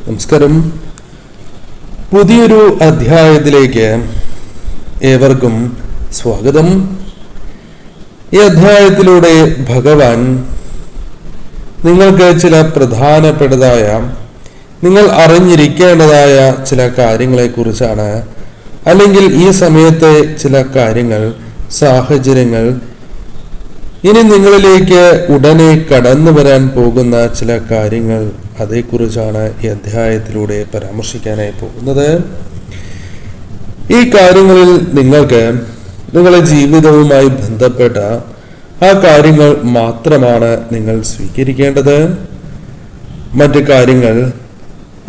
നമസ്കാരം. പുതിയൊരു അധ്യായത്തിലേക്ക് ഏവർക്കും സ്വാഗതം. ഈ അധ്യായത്തിലൂടെ ഭഗവാൻ നിങ്ങൾക്ക് ചില പ്രധാനപ്പെട്ടതായ, നിങ്ങൾ അറിഞ്ഞിരിക്കേണ്ടതായ ചില കാര്യങ്ങളെക്കുറിച്ചാണ്, അല്ലെങ്കിൽ ഈ സമയത്തെ ചില കാര്യങ്ങൾ, സാഹചര്യങ്ങൾ, ഇനി നിങ്ങളിലേക്ക് ഉടനെ കടന്നു വരാൻ പോകുന്ന ചില കാര്യങ്ങൾ, അതേക്കുറിച്ചാണ് ഈ അധ്യായത്തിലൂടെ പരാമർശിക്കാനായി പോകുന്നത്. ഈ കാര്യങ്ങളിൽ നിങ്ങൾക്ക് നിങ്ങളുടെ ജീവിതവുമായി ബന്ധപ്പെട്ട ആ കാര്യങ്ങൾ മാത്രമാണ് നിങ്ങൾ സ്വീകരിക്കേണ്ടത്. മറ്റു കാര്യങ്ങൾ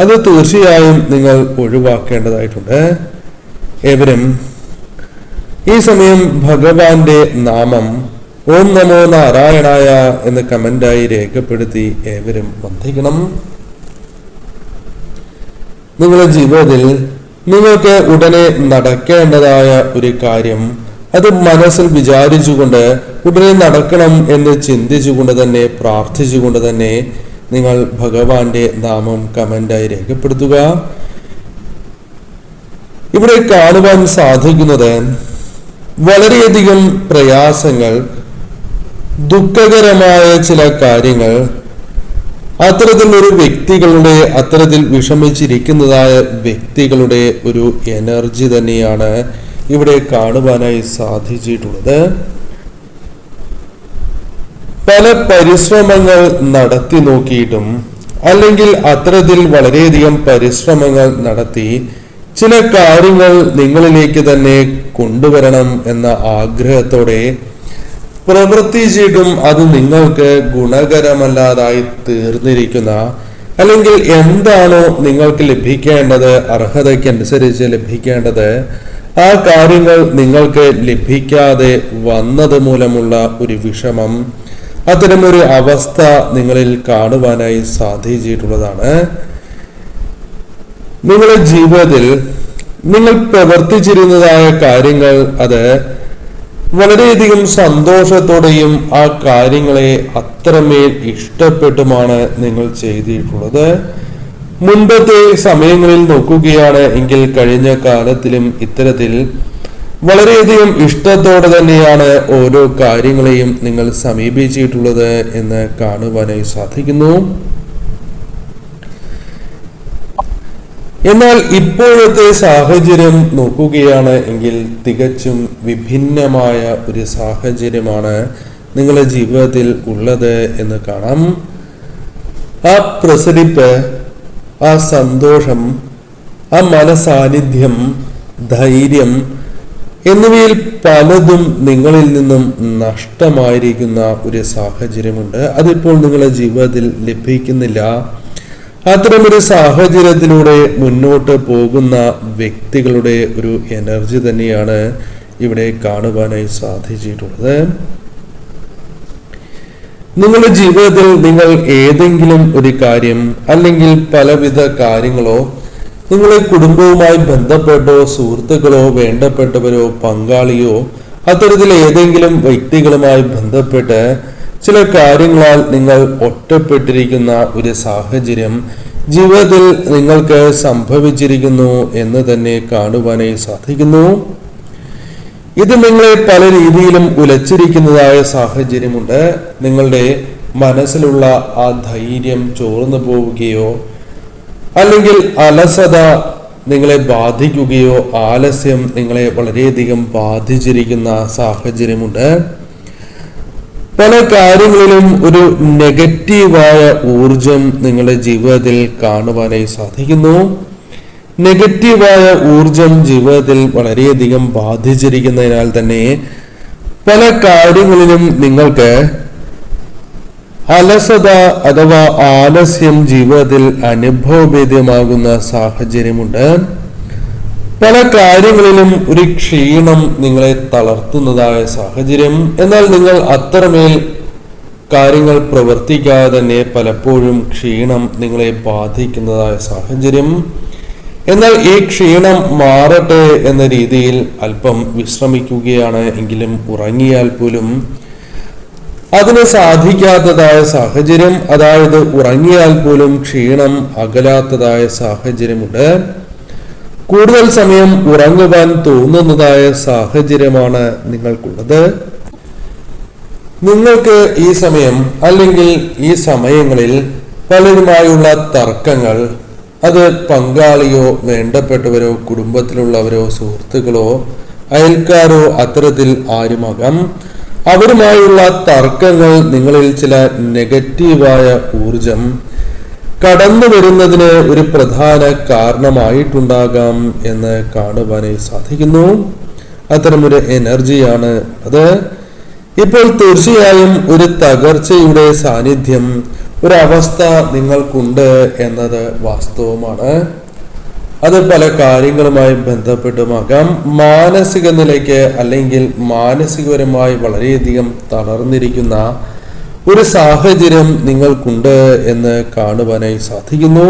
അത് തീർച്ചയായും നിങ്ങൾ ഒഴിവാക്കേണ്ടതായിട്ടുണ്ട്. ഏവരും ഈ സമയം ഭഗവാന്റെ നാമം ഓം നമോ നാരായണായ എന്ന് കമന്റായി രേഖപ്പെടുത്തി ഏവരും വന്ദിക്കണം. നിങ്ങളുടെ ജീവിതത്തിൽ നിങ്ങൾക്ക് ഉടനെ നടക്കേണ്ടതായ ഒരു കാര്യം, അത് മനസ്സിൽ വിചാരിച്ചുകൊണ്ട് ഉടനെ നടക്കണം എന്ന് ചിന്തിച്ചുകൊണ്ട് തന്നെ, പ്രാർത്ഥിച്ചുകൊണ്ട് തന്നെ നിങ്ങൾ ഭഗവാന്റെ നാമം കമന്റായി രേഖപ്പെടുത്തുക. ഇവിടെ കാണുവാൻ സാധിക്കുന്നത് വളരെയധികം പ്രയാസങ്ങൾ, ദുഃഖകരമായ ചില കാര്യങ്ങൾ, അത്തരത്തിലൊരു വ്യക്തികളുടെ, അത്തരത്തിൽ വിഷമിച്ചിരിക്കുന്നതായ വ്യക്തികളുടെ ഒരു എനർജി തന്നെയാണ് ഇവിടെ കാണുവാനായി സാധിച്ചിട്ടുള്ളത്. പല പരിശ്രമങ്ങൾ നടത്തി നോക്കിയിട്ടും, അല്ലെങ്കിൽ അത്തരത്തിൽ വളരെയധികം പരിശ്രമങ്ങൾ നടത്തി ചില കാര്യങ്ങൾ നിങ്ങളിലേക്ക് തന്നെ കൊണ്ടുവരണം എന്ന ആഗ്രഹത്തോടെ പ്രവർത്തിച്ചിട്ടും അത് നിങ്ങൾക്ക് ഗുണകരമല്ലാതായി തീർന്നിരിക്കുന്ന, അല്ലെങ്കിൽ എന്താണോ നിങ്ങൾക്ക് ലഭിക്കേണ്ടത്, അർഹതയ്ക്കനുസരിച്ച് ലഭിക്കേണ്ടത്, ആ കാര്യങ്ങൾ നിങ്ങൾക്ക് ലഭിക്കാതെ വന്നത് മൂലമുള്ള ഒരു വിഷമം, അത്തരമൊരു അവസ്ഥ നിങ്ങളിൽ കാണുവാനായി സാധിച്ചിട്ടുള്ളതാണ്. നിങ്ങളുടെ ജീവിതത്തിൽ നിങ്ങൾ പ്രവർത്തിച്ചിരുന്നതായ കാര്യങ്ങൾ, അത് വളരെയധികം സന്തോഷത്തോടെയും ആ കാര്യങ്ങളെ അത്രമേൽ ഇഷ്ടപ്പെട്ടുമാണ് നിങ്ങൾ ചെയ്തിട്ടുള്ളത്. മുൻപത്തെ സമയങ്ങളിൽ നോക്കുകയാണ് എങ്കിൽ കഴിഞ്ഞ കാലത്തിലും ഇത്തരത്തിൽ വളരെയധികം ഇഷ്ടത്തോടെ തന്നെയാണ് ഓരോ കാര്യങ്ങളെയും നിങ്ങൾ സമീപിച്ചിട്ടുള്ളത് എന്ന് കാണുവാനായി സാധിക്കുന്നു. എന്നാൽ ഇപ്പോഴത്തെ സാഹചര്യം നോക്കുകയാണ് എങ്കിൽ തികച്ചും വിഭിന്നമായ ഒരു സാഹചര്യമാണ് നിങ്ങളുടെ ജീവിതത്തിൽ ഉള്ളത് എന്ന് കാണാം. ആ പ്രസരിപ്പ്, ആ സന്തോഷം, ആ മനസാന്നിധ്യം, ധൈര്യം എന്നിവയിൽ പലതും നിങ്ങളിൽ നിന്നും നഷ്ടമായിരിക്കുന്ന ഒരു സാഹചര്യമുണ്ട്. അതിപ്പോൾ നിങ്ങളുടെ ജീവിതത്തിൽ ലഭിക്കുന്നില്ല. അത്തരമൊരു സാഹചര്യത്തിലൂടെ മുന്നോട്ട് പോകുന്ന വ്യക്തികളുടെ ഒരു എനർജി തന്നെയാണ് ഇവിടെ കാണുവാനായി സാധിച്ചിട്ടുള്ളത്. നിങ്ങളുടെ ജീവിതത്തിൽ നിങ്ങൾ ഏതെങ്കിലും ഒരു കാര്യം, അല്ലെങ്കിൽ പലവിധ കാര്യങ്ങളോ, നിങ്ങളുടെ കുടുംബവുമായി ബന്ധപ്പെട്ടോ, സുഹൃത്തുക്കളോ, വേണ്ടപ്പെട്ടവരോ, പങ്കാളിയോ, അത്തരത്തിൽ ഏതെങ്കിലും വ്യക്തികളുമായി ബന്ധപ്പെട്ട് ചില കാര്യങ്ങളാൽ നിങ്ങൾ ഒറ്റപ്പെട്ടിരിക്കുന്ന ഒരു സാഹചര്യം ജീവിതത്തിൽ നിങ്ങൾക്ക് സംഭവിച്ചിരിക്കുന്നു എന്ന് തന്നെ കാണുവാനായി സാധിക്കുന്നു. ഇത് നിങ്ങളെ പല രീതിയിലും ഉലച്ചിരിക്കുന്നതായ സാഹചര്യമുണ്ട്. നിങ്ങളുടെ മനസ്സിലുള്ള ആ ധൈര്യം ചോർന്നു പോവുകയോ, അല്ലെങ്കിൽ അലസത നിങ്ങളെ ബാധിക്കുകയോ, ആലസ്യം നിങ്ങളെ വളരെയധികം ബാധിച്ചിരിക്കുന്ന സാഹചര്യമുണ്ട്. പല കാര്യങ്ങളിലും ഒരു നെഗറ്റീവായ ഊർജം നിങ്ങളുടെ ജീവിതത്തിൽ കാണുവാനായി സാധിക്കുന്നു. നെഗറ്റീവായ ഊർജം ജീവിതത്തിൽ വളരെയധികം ബാധിച്ചിരിക്കുന്നതിനാൽ തന്നെ പല കാര്യങ്ങളിലും നിങ്ങൾക്ക് അലസത അഥവാ ആലസ്യം ജീവിതത്തിൽ അനുഭവവേദ്യമാകുന്ന സാഹചര്യമുണ്ട്. പല കാര്യങ്ങളിലും ഒരു ക്ഷീണം നിങ്ങളെ തളർത്തുന്നതായ സാഹചര്യം. എന്നാൽ നിങ്ങൾ അത്രമേൽ കാര്യങ്ങൾ പ്രവർത്തിക്കാതെ തന്നെ പലപ്പോഴും ക്ഷീണം നിങ്ങളെ ബാധിക്കുന്നതായ സാഹചര്യം. എന്നാൽ ഈ ക്ഷീണം മാറട്ടെ എന്ന രീതിയിൽ അല്പം വിശ്രമിക്കുകയാണ് എങ്കിലും ഉറങ്ങിയാൽ പോലും അതിന് സാധിക്കാത്തതായ സാഹചര്യം, അതായത് ഉറങ്ങിയാൽ പോലും ക്ഷീണം അകലാത്തതായ സാഹചര്യമുണ്ട്. കൂടുതൽ സമയം ഉറങ്ങുവാൻ തോന്നുന്നതായ സാഹചര്യമാണ് നിങ്ങൾക്കുള്ളത്. നിങ്ങൾക്ക് ഈ സമയം അല്ലെങ്കിൽ ഈ സമയങ്ങളിൽ പലരുമായുള്ള തർക്കങ്ങൾ, അത് പങ്കാളിയോ വേണ്ടപ്പെട്ടവരോ കുടുംബത്തിലുള്ളവരോ സുഹൃത്തുക്കളോ അയൽക്കാരോ അത്തരത്തിൽ ആരുമാകാം, അവരുമായുള്ള തർക്കങ്ങൾ നിങ്ങളിൽ ചില നെഗറ്റീവായ ഊർജം കടന്നു വരുന്നതിന് ഒരു പ്രധാന കാരണമായിട്ടുണ്ടാകാം എന്ന് കാണുവാനായി സാധിക്കുന്നു. അത്തരമൊരു എനർജിയാണ് അത്. ഇപ്പോൾ തീർച്ചയായും ഒരു തകർച്ചയുടെ സാന്നിധ്യം, ഒരവസ്ഥ നിങ്ങൾക്കുണ്ട് എന്നത് വാസ്തവമാണ്. അത് പല കാര്യങ്ങളുമായി ബന്ധപ്പെട്ടുമാകാം. മാനസിക നിലയ്ക്ക് അല്ലെങ്കിൽ മാനസികപരമായി വളരെയധികം തളർന്നിരിക്കുന്ന ഒരു സാഹചര്യം നിങ്ങൾക്കുണ്ട് എന്ന് കാണുവാനായി സാധിക്കുന്നു.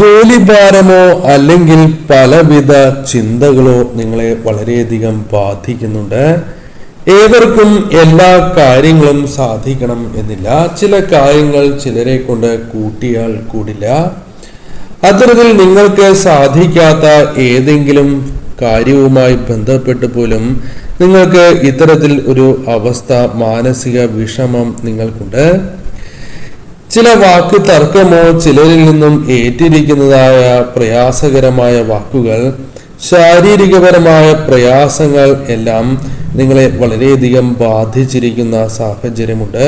ജോലിഭാരമോ അല്ലെങ്കിൽ പലവിധ ചിന്തകളോ നിങ്ങളെ വളരെയധികം ബാധിക്കുന്നുണ്ട്. ഏവർക്കും എല്ലാ കാര്യങ്ങളും സാധിക്കണം എന്നില്ല. ചില കാര്യങ്ങൾ ചിലരെ കൊണ്ട് കൂട്ടിയാൽ കൂടില്ല. അത്തരത്തിൽ നിങ്ങൾക്ക് സാധിക്കാത്ത ഏതെങ്കിലും കാര്യവുമായി ബന്ധപ്പെട്ട് പോലും നിങ്ങൾക്ക് ഇത്തരത്തിൽ ഒരു അവസ്ഥ, മാനസിക വിഷമം നിങ്ങൾക്കുണ്ട്. ചില വാക്ക് തർക്കമോ ചിലരിൽ നിന്നും ഏറ്റിരിക്കുന്നതായ പ്രയാസകരമായ വാക്കുകൾ, ശാരീരികപരമായ പ്രയാസങ്ങൾ എല്ലാം നിങ്ങളെ വളരെയധികം ബാധിച്ചിരിക്കുന്ന സാഹചര്യമുണ്ട്.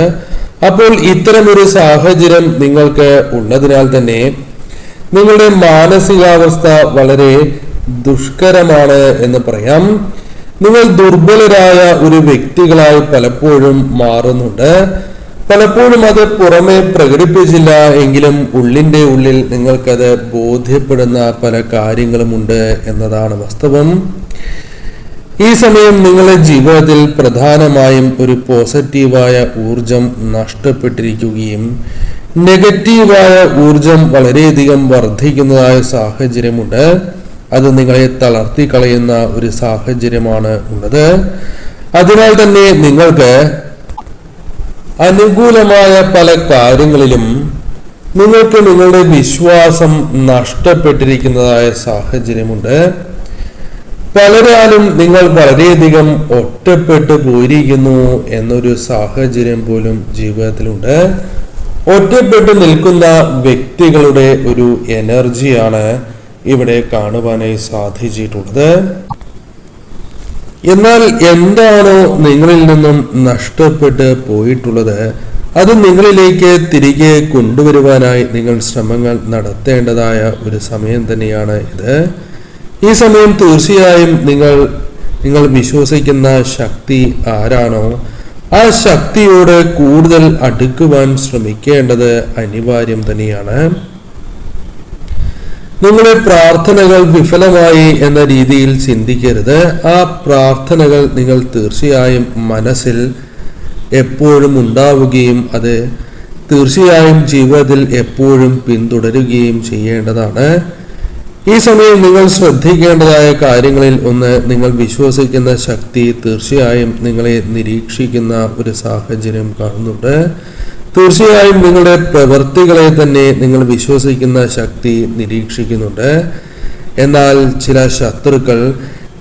അപ്പോൾ ഇത്തരമൊരു സാഹചര്യം നിങ്ങൾക്ക് ഉള്ളതിനാൽ തന്നെ നിങ്ങളുടെ മാനസികാവസ്ഥ വളരെ ദുഷ്കരമാണ് എന്ന് പറയാം. നിങ്ങൾ ദുർബലരായ ഒരു വ്യക്തികളായി പലപ്പോഴും മാറുന്നുണ്ട്. പലപ്പോഴും അത് പുറമെ പ്രകടിപ്പിച്ചില്ല എങ്കിലും ഉള്ളിന്റെ ഉള്ളിൽ നിങ്ങൾക്കത് ബോധ്യപ്പെടുന്ന പല കാര്യങ്ങളുമുണ്ട് എന്നതാണ് വാസ്തവം. ഈ സമയം നിങ്ങളുടെ ജീവിതത്തിൽ പ്രധാനമായും ഒരു പോസിറ്റീവായ ഊർജം നഷ്ടപ്പെട്ടിരിക്കുകയും നെഗറ്റീവായ ഊർജം വളരെയധികം വർദ്ധിക്കുന്നതായ സാഹചര്യമുണ്ട്. അത് നിങ്ങളെ തളർത്തി കളയുന്ന ഒരു സാഹചര്യമാണ് ഉള്ളത്. അതിനാൽ തന്നെ നിങ്ങൾക്ക് അനുകൂലമായ പല കാര്യങ്ങളിലും നിങ്ങൾക്ക് നിങ്ങളുടെ വിശ്വാസം നഷ്ടപ്പെട്ടിരിക്കുന്നതായ സാഹചര്യമുണ്ട്. പലരാലും നിങ്ങൾ വളരെയധികം ഒറ്റപ്പെട്ടു പോയിരിക്കുന്നു എന്നൊരു സാഹചര്യം പോലും ജീവിതത്തിലുണ്ട്. ഒറ്റപ്പെട്ടു നിൽക്കുന്ന വ്യക്തികളുടെ ഒരു എനർജിയാണ് ഇവിടെ കാണുവാനായി സാധിച്ചിട്ടുള്ളത്. എന്നാൽ എന്താണോ നിങ്ങളിൽ നിന്നും നഷ്ടപ്പെട്ട് പോയിട്ടുള്ളത്, അത് നിങ്ങളിലേക്ക് തിരികെ കൊണ്ടുവരുവാനായി നിങ്ങൾ ശ്രമങ്ങൾ നടത്തേണ്ടതായ ഒരു സമയം തന്നെയാണ് ഇത്. ഈ സമയം തീർച്ചയായും നിങ്ങൾ വിശ്വസിക്കുന്ന ശക്തി ആരാണോ ആ ശക്തിയോട് കൂടുതൽ അടുക്കുവാൻ ശ്രമിക്കേണ്ടത് അനിവാര്യം തന്നെയാണ്. നിങ്ങളുടെ പ്രാർത്ഥനകൾ വിഫലമായി എന്ന രീതിയിൽ ചിന്തിക്കരുത്. ആ പ്രാർത്ഥനകൾ നിങ്ങൾ തീർച്ചയായും മനസ്സിൽ എപ്പോഴും ഉണ്ടാവുകയും അത് തീർച്ചയായും ജീവിതത്തിൽ എപ്പോഴും പിന്തുടരുകയും ചെയ്യേണ്ടതാണ്. ഈ സമയം നിങ്ങൾ ശ്രദ്ധിക്കേണ്ടതായ കാര്യങ്ങളിൽ ഒന്ന്, നിങ്ങൾ വിശ്വസിക്കുന്ന ശക്തി തീർച്ചയായും നിങ്ങളെ നിരീക്ഷിക്കുന്ന ഒരു സാഹചര്യം കാണുന്നുണ്ട്. തീർച്ചയായും നിങ്ങളുടെ പ്രവൃത്തികളെ തന്നെ നിങ്ങൾ വിശ്വസിക്കുന്ന ശക്തി നിരീക്ഷിക്കുന്നുണ്ട്. എന്നാൽ ചില ശത്രുക്കൾ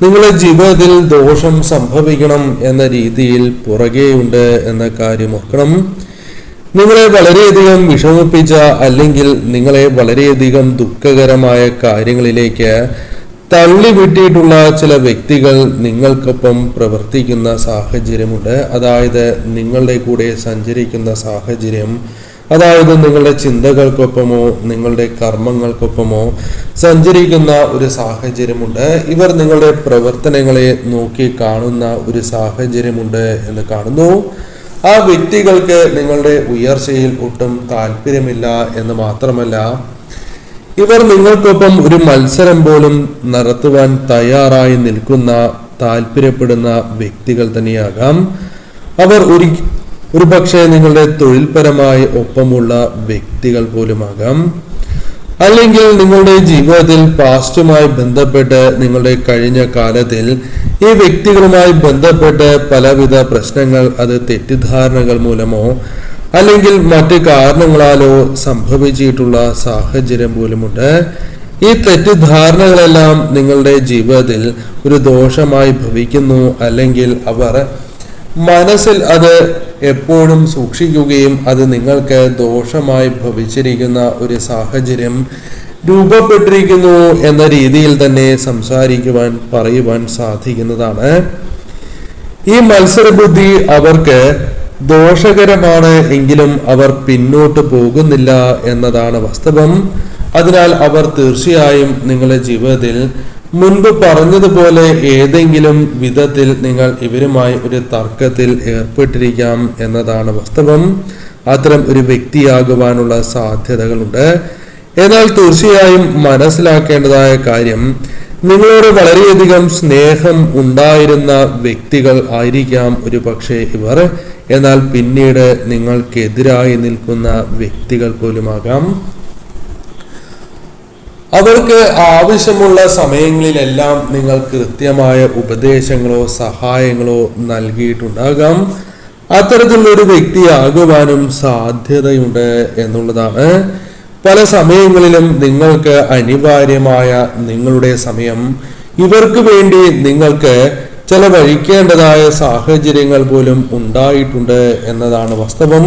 നിങ്ങളുടെ ജീവിതത്തിൽ ദോഷം സംഭവിക്കണം എന്ന രീതിയിൽ പുറകെയുണ്ട് എന്ന കാര്യം ഓർക്കണം. നിങ്ങളെ വളരെയധികം വിഷമിപ്പിച്ച അല്ലെങ്കിൽ നിങ്ങളെ വളരെയധികം ദുഃഖകരമായ കാര്യങ്ങളിലേക്ക് തള്ളിവിട്ടിട്ടുള്ള ചില വ്യക്തികൾ നിങ്ങൾക്കൊപ്പം പ്രവർത്തിക്കുന്ന സാഹചര്യമുണ്ട്. അതായത് നിങ്ങളുടെ കൂടെ സഞ്ചരിക്കുന്ന സാഹചര്യം, അതായത് നിങ്ങളുടെ ചിന്തകൾക്കൊപ്പമോ നിങ്ങളുടെ കർമ്മങ്ങൾക്കൊപ്പമോ സഞ്ചരിക്കുന്ന ഒരു സാഹചര്യമുണ്ട്. ഇവർ നിങ്ങളുടെ പ്രവർത്തനങ്ങളെ നോക്കി കാണുന്ന ഒരു സാഹചര്യമുണ്ട് എന്ന് കാണുന്നു. ആ വ്യക്തികൾക്ക് നിങ്ങളുടെ ഉയർച്ചയിൽ ഒട്ടും താല്പര്യമില്ല എന്ന് മാത്രമല്ല, ഇവർ നിങ്ങൾക്കൊപ്പം ഒരു മത്സരം പോലും നടത്തുവാൻ തയ്യാറായി നിൽക്കുന്ന, താല്പര്യപ്പെടുന്ന വ്യക്തികൾ തന്നെയാകാം. അവർ ഒരു പക്ഷേ നിങ്ങളുടെ തൊഴിൽപരമായി ഒപ്പമുള്ള വ്യക്തികൾ പോലുമാകാം. അല്ലെങ്കിൽ നിങ്ങളുടെ ജീവിതത്തിൽ പാസ്റ്റുമായി ബന്ധപ്പെട്ട് നിങ്ങളുടെ കഴിഞ്ഞ കാലത്തിൽ ഈ വ്യക്തികളുമായി ബന്ധപ്പെട്ട് പലവിധ പ്രശ്നങ്ങൾ, അത് തെറ്റിദ്ധാരണകൾ മൂലമോ അല്ലെങ്കിൽ മറ്റു കാരണങ്ങളാലോ സംഭവിച്ചിട്ടുള്ള സാഹചര്യം പോലുമുണ്ട്. ഈ തെറ്റിദ്ധാരണകളെല്ലാം നിങ്ങളുടെ ജീവിതത്തിൽ ഒരു ദോഷമായി ഭവിക്കുന്നു, അല്ലെങ്കിൽ അവർ മനസ്സിൽ അത് എപ്പോഴും സൂക്ഷിക്കുകയും അത് നിങ്ങൾക്ക് ദോഷമായി ഭവിച്ചിരിക്കുന്ന ഒരു സാഹചര്യം രൂപപ്പെട്ടിരിക്കുന്നു എന്ന രീതിയിൽ തന്നെ സംസാരിക്കുവാൻ, പറയുവാൻ സാധിക്കുന്നതാണ്. ഈ മത്സരബുദ്ധി അവർക്ക് ദോഷകരമാണ് എങ്കിലും അവർ പിന്നോട്ട് പോകുന്നില്ല എന്നതാണ് വാസ്തവം. അതിനാൽ അവർ തീർച്ചയായും നിങ്ങളുടെ ജീവിതത്തിൽ മുൻപ് പറഞ്ഞതുപോലെ ഏതെങ്കിലും വിധത്തിൽ നിങ്ങൾ ഇവരുമായി ഒരു തർക്കത്തിൽ ഏർപ്പെട്ടിരിക്കാം എന്നതാണ് വാസ്തവം. അത്തരം ഒരു വ്യക്തിയാകുവാനുള്ള സാധ്യതകളുണ്ട്. എന്നാൽ തീർച്ചയായും മനസ്സിലാക്കേണ്ടതായ കാര്യം, നിങ്ങളോട് വളരെയധികം സ്നേഹം ഉണ്ടായിരുന്ന വ്യക്തികൾ ആയിരിക്കാം ഒരു പക്ഷേ ഇവർ. എന്നാൽ പിന്നീട് നിങ്ങൾക്കെതിരായി നിൽക്കുന്ന വ്യക്തികൾ പോലുമാകാം. അവർക്ക് ആവശ്യമുള്ള സമയങ്ങളിലെല്ലാം നിങ്ങൾ കൃത്യമായ ഉപദേശങ്ങളോ സഹായങ്ങളോ നൽകിയിട്ടുണ്ടാകാം. അത്തരത്തിലുള്ള ഒരു വ്യക്തിയാകുവാനും സാധ്യതയുണ്ട് എന്നുള്ളതാണ്. പല സമയങ്ങളിലും നിങ്ങൾക്ക് അനിവാര്യമായ നിങ്ങളുടെ സമയം ഇവർക്ക് വേണ്ടി നിങ്ങൾക്ക് ചെലവഴിക്കേണ്ടതായ സാഹചര്യങ്ങൾ പോലും ഉണ്ടായിട്ടുണ്ട് എന്നതാണ് വാസ്തവം.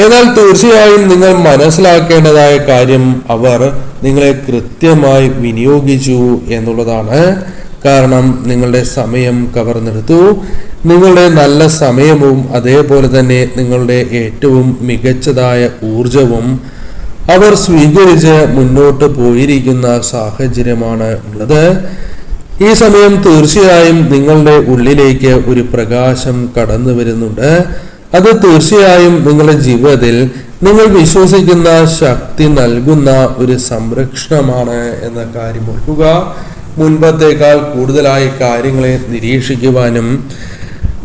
എന്നാൽ തീർച്ചയായും നിങ്ങൾ മനസ്സിലാക്കേണ്ടതായ കാര്യം, അവർ നിങ്ങളെ കൃത്യമായി വിനിയോഗിച്ചു എന്നുള്ളതാണ്. കാരണം നിങ്ങളുടെ സമയം കവർന്നെടുത്തു. നിങ്ങളുടെ നല്ല സമയവും അതേപോലെ തന്നെ നിങ്ങളുടെ ഏറ്റവും മികച്ചതായ ഊർജവും അവർ സ്വീകരിച്ച് മുന്നോട്ട് പോയിരിക്കുന്ന സാഹചര്യമാണ് ഉള്ളത്. ഈ സമയം തീർച്ചയായും നിങ്ങളുടെ ഉള്ളിലേക്ക് ഒരു പ്രകാശം കടന്നു വരുന്നുണ്ട്. അത് തീർച്ചയായും നിങ്ങളുടെ ജീവിതത്തിൽ നിങ്ങൾ വിശ്വസിക്കുന്ന ശക്തി നൽകുന്ന ഒരു സംരക്ഷണമാണ് എന്ന കാര്യം ഓർക്കുക. മുൻപത്തേക്കാൾ കൂടുതലായി കാര്യങ്ങളെ നിരീക്ഷിക്കുവാനും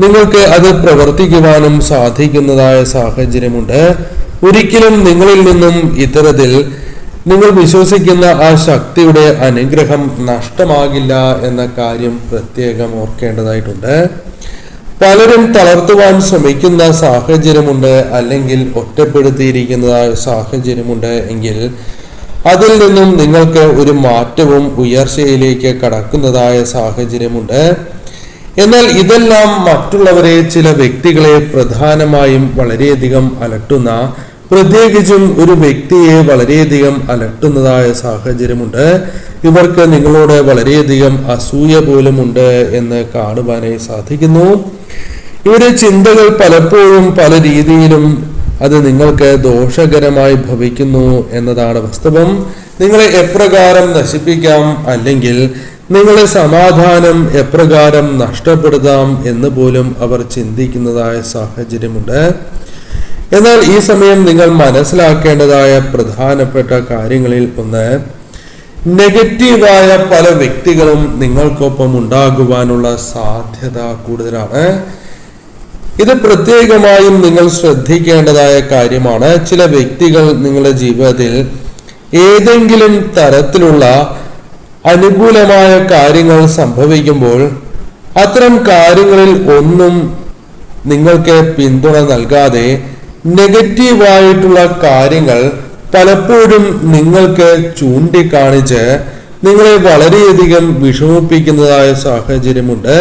നിങ്ങൾക്ക് അത് പ്രവർത്തിക്കുവാനും സാധിക്കുന്നതായ സാഹചര്യമുണ്ട്. ഒരിക്കലും നിങ്ങളിൽ നിന്നും ഇത്തരത്തിൽ നിങ്ങൾ വിശ്വസിക്കുന്ന ആ ശക്തിയുടെ അനുഗ്രഹം നഷ്ടമാകില്ല എന്ന കാര്യം പ്രത്യേകം ഓർക്കേണ്ടതായിട്ടുണ്ട്. പലരും തളർത്തുവാൻ ശ്രമിക്കുന്ന സാഹചര്യമുണ്ട്, അല്ലെങ്കിൽ ഒറ്റപ്പെടുത്തിയിരിക്കുന്നതായ സാഹചര്യമുണ്ട് എങ്കിൽ അതിൽ നിന്നും നിങ്ങൾക്ക് ഒരു മാറ്റവും ഉയർച്ചയിലേക്ക് കടക്കുന്നതായ സാഹചര്യമുണ്ട്. എന്നാൽ ഇതെല്ലാം മറ്റുള്ളവരെ, ചില വ്യക്തികളെ പ്രധാനമായും വളരെയധികം അലട്ടുന്ന, പ്രത്യേകിച്ചും ഒരു വ്യക്തിയെ വളരെയധികം അലട്ടുന്നതായ സാഹചര്യമുണ്ട്. ഇവർക്ക് നിങ്ങളോട് വളരെയധികം അസൂയ പോലുമുണ്ട് എന്ന് കാണുവാനായി സാധിക്കുന്നു. ഇവരുടെ ചിന്തകൾ പലപ്പോഴും പല രീതിയിലും അത് നിങ്ങൾക്ക് ദോഷകരമായി ഭവിക്കുന്നു എന്നതാണ് വാസ്തവം. നിങ്ങളെ എപ്രകാരം നശിപ്പിക്കാം, അല്ലെങ്കിൽ നിങ്ങളുടെ സമാധാനം എപ്രകാരം നഷ്ടപ്പെടുത്താം എന്ന് പോലും അവർ ചിന്തിക്കുന്നതായ സാഹചര്യമുണ്ട്. എന്നാൽ ഈ സമയം നിങ്ങൾ മനസ്സിലാക്കേണ്ടതായ പ്രധാനപ്പെട്ട കാര്യങ്ങളിൽ ഒന്ന്, നെഗറ്റീവായ പല വ്യക്തികളും നിങ്ങൾക്കൊപ്പം ഉണ്ടാകുവാനുള്ള സാധ്യത കൂടുതലാണ്. ഇത് പ്രത്യേകമായും നിങ്ങൾ ശ്രദ്ധിക്കേണ്ടതായ കാര്യമാണ്. ചില വ്യക്തികൾ നിങ്ങളുടെ ജീവിതത്തിൽ ഏതെങ്കിലും തരത്തിലുള്ള അനുകൂലമായ കാര്യങ്ങൾ സംഭവിക്കുമ്പോൾ അത്തരം കാര്യങ്ങളിൽ ഒന്നും നിങ്ങൾക്ക് പിന്തുണ നൽകാതെ നെഗറ്റീവായിട്ടുള്ള കാര്യങ്ങൾ പലപ്പോഴും നിങ്ങൾക്ക് ചൂണ്ടിക്കാണിച്ച് നിങ്ങളെ വളരെയധികം വിഷമിപ്പിക്കുന്നതായ സാഹചര്യമുണ്ട്.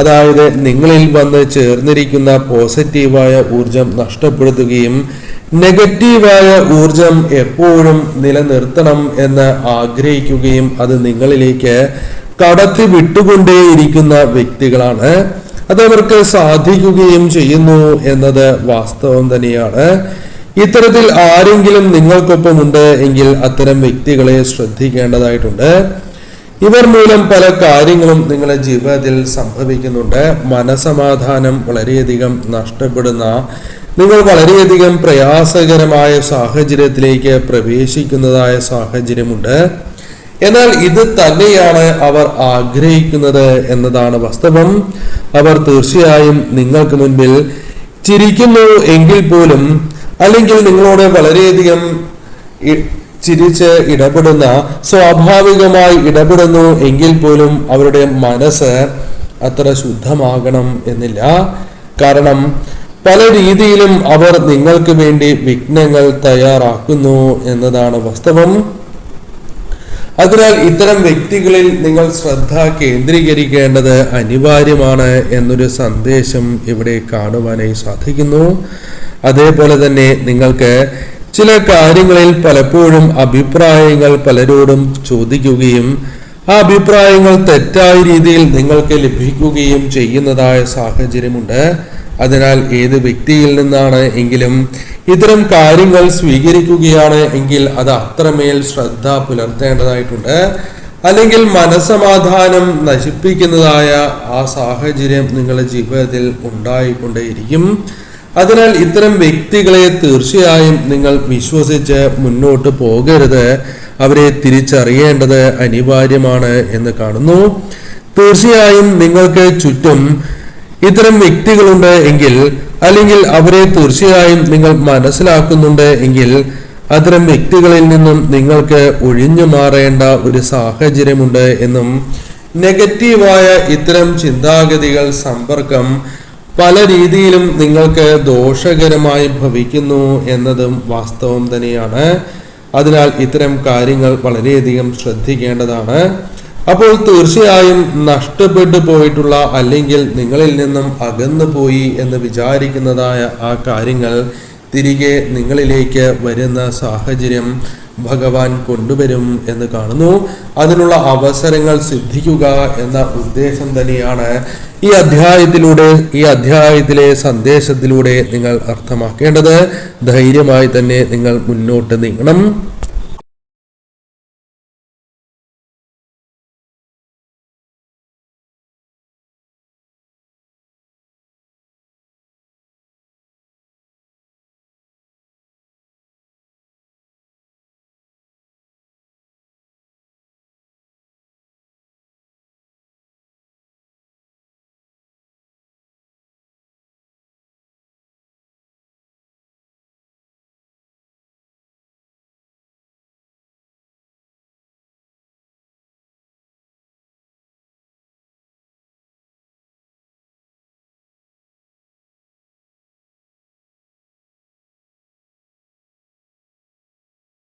അതായത് നിങ്ങളിൽ വന്ന് ചേർന്നിരിക്കുന്ന പോസിറ്റീവായ ഊർജം നഷ്ടപ്പെടുത്തുകയും നെഗറ്റീവായ ഊർജം എപ്പോഴും നിലനിർത്തണം എന്ന് ആഗ്രഹിക്കുകയും അത് നിങ്ങളിലേക്ക് കടത്തി വിട്ടുകൊണ്ടേയിരിക്കുന്ന വ്യക്തികളാണ്. അതവർക്ക് സാധിക്കുകയും ചെയ്യുന്നു എന്നത് വാസ്തവം തന്നെയാണ്. ഇത്തരത്തിൽ ആരെങ്കിലും നിങ്ങൾക്കൊപ്പമുണ്ട് എങ്കിൽ അത്തരം വ്യക്തികളെ ശ്രദ്ധിക്കേണ്ടതായിട്ടുണ്ട്. ഇവർ മൂലം പല കാര്യങ്ങളും നിങ്ങളുടെ ജീവിതത്തിൽ സംഭവിക്കുന്നുണ്ട്. മനസമാധാനം വളരെയധികം നഷ്ടപ്പെടുന്ന, നിങ്ങൾ വളരെയധികം പ്രയാസകരമായ സാഹചര്യത്തിലേക്ക് പ്രവേശിക്കുന്നതായ സാഹചര്യമുണ്ട്. എന്നാൽ ഇത് തന്നെയാണ് അവർ ആഗ്രഹിക്കുന്നത് എന്നതാണ് വാസ്തവം. അവർ തീർച്ചയായും നിങ്ങൾക്ക് മുൻപിൽ ചിരിക്കുന്നു എങ്കിൽ പോലും, അല്ലെങ്കിൽ നിങ്ങളോട് വളരെയധികം ചിരിച്ച് ഇടപെടുന്ന, സ്വാഭാവികമായി ഇടപെടുന്നു എങ്കിൽ പോലും അവരുടെ മനസ്സ് അത്ര ശുദ്ധമാകണം എന്നില്ല. കാരണം പല രീതിയിലും അവർ നിങ്ങൾക്ക് വേണ്ടി വിഘ്നങ്ങൾ തയ്യാറാക്കുന്നു എന്നതാണ് വാസ്തവം. അതിനാൽ ഇത്തരം വ്യക്തികളിൽ നിങ്ങൾ ശ്രദ്ധ കേന്ദ്രീകരിക്കേണ്ടത് അനിവാര്യമാണ് എന്നൊരു സന്ദേശം ഇവിടെ കാണുവാനായി സാധിക്കുന്നു. അതേപോലെ തന്നെ നിങ്ങൾക്ക് ചില കാര്യങ്ങളിൽ പലപ്പോഴും അഭിപ്രായങ്ങൾ പലരോടും ചോദിക്കുകയും ആ അഭിപ്രായങ്ങൾ തെറ്റായ രീതിയിൽ നിങ്ങൾക്ക് ലഭിക്കുകയും ചെയ്യുന്നതായ സാഹചര്യമുണ്ട്. അതിനാൽ ഏത് വ്യക്തിയിൽ നിന്നാണ് എങ്കിലും ഇത്തരം കാര്യങ്ങൾ സ്വീകരിക്കുകയാണ് എങ്കിൽ അത് അത്രമേൽ ശ്രദ്ധ പുലർത്തേണ്ടതായിട്ടുണ്ട്. അല്ലെങ്കിൽ മനസമാധാനം നശിപ്പിക്കുന്നതായ ആ സാഹചര്യം നിങ്ങളുടെ ജീവിതത്തിൽ ഉണ്ടായിക്കൊണ്ടേയിരിക്കും. അതിനാൽ ഇത്തരം വ്യക്തികളെ തീർച്ചയായും നിങ്ങൾ വിശ്വസിച്ച് മുന്നോട്ട് പോകരുത്. അവരെ തിരിച്ചറിയേണ്ടത് അനിവാര്യമാണ് എന്ന് കാണുന്നു. തീർച്ചയായും നിങ്ങൾക്ക് ചുറ്റും ഇത്തരം വ്യക്തികളുണ്ട് എങ്കിൽ, അല്ലെങ്കിൽ അവരെ തീർച്ചയായും നിങ്ങൾ മനസ്സിലാക്കുന്നുണ്ട് എങ്കിൽ, അത്തരം വ്യക്തികളിൽ നിന്നും നിങ്ങൾക്ക് ഒഴിഞ്ഞു മാറേണ്ട ഒരു സാഹചര്യമുണ്ട് എന്നും, നെഗറ്റീവായ ഇത്തരം ചിന്താഗതികൾ, സമ്പർക്കം പല രീതിയിലും നിങ്ങൾക്ക് ദോഷകരമായി ഭവിക്കുന്നു എന്നതും വാസ്തവം തന്നെയാണ്. അതിനാൽ ഇത്തരം കാര്യങ്ങൾ വളരെയധികം ശ്രദ്ധിക്കേണ്ടതാണ്. അപ്പോൾ തീർച്ചയായും നഷ്ടപ്പെട്ടു പോയിട്ടുള്ള, അല്ലെങ്കിൽ നിങ്ങളിൽ നിന്നും അകന്നു പോയി എന്ന് വിചാരിക്കുന്നതായ ആ കാര്യങ്ങൾ തിരികെ നിങ്ങളിലേക്ക് വരുന്ന സാഹചര്യം ഭഗവാൻ കൊണ്ടുവരും എന്ന് കാണുന്നു. അതിനുള്ള അവസരങ്ങൾ സിദ്ധിക്കുക എന്ന ഉദ്ദേശം തന്നെയാണ് ഈ അധ്യായത്തിലെ സന്ദേശത്തിലൂടെ നിങ്ങൾ അർത്ഥമാക്കേണ്ടത്. ധൈര്യമായി തന്നെ നിങ്ങൾ മുന്നോട്ട് നീങ്ങണം.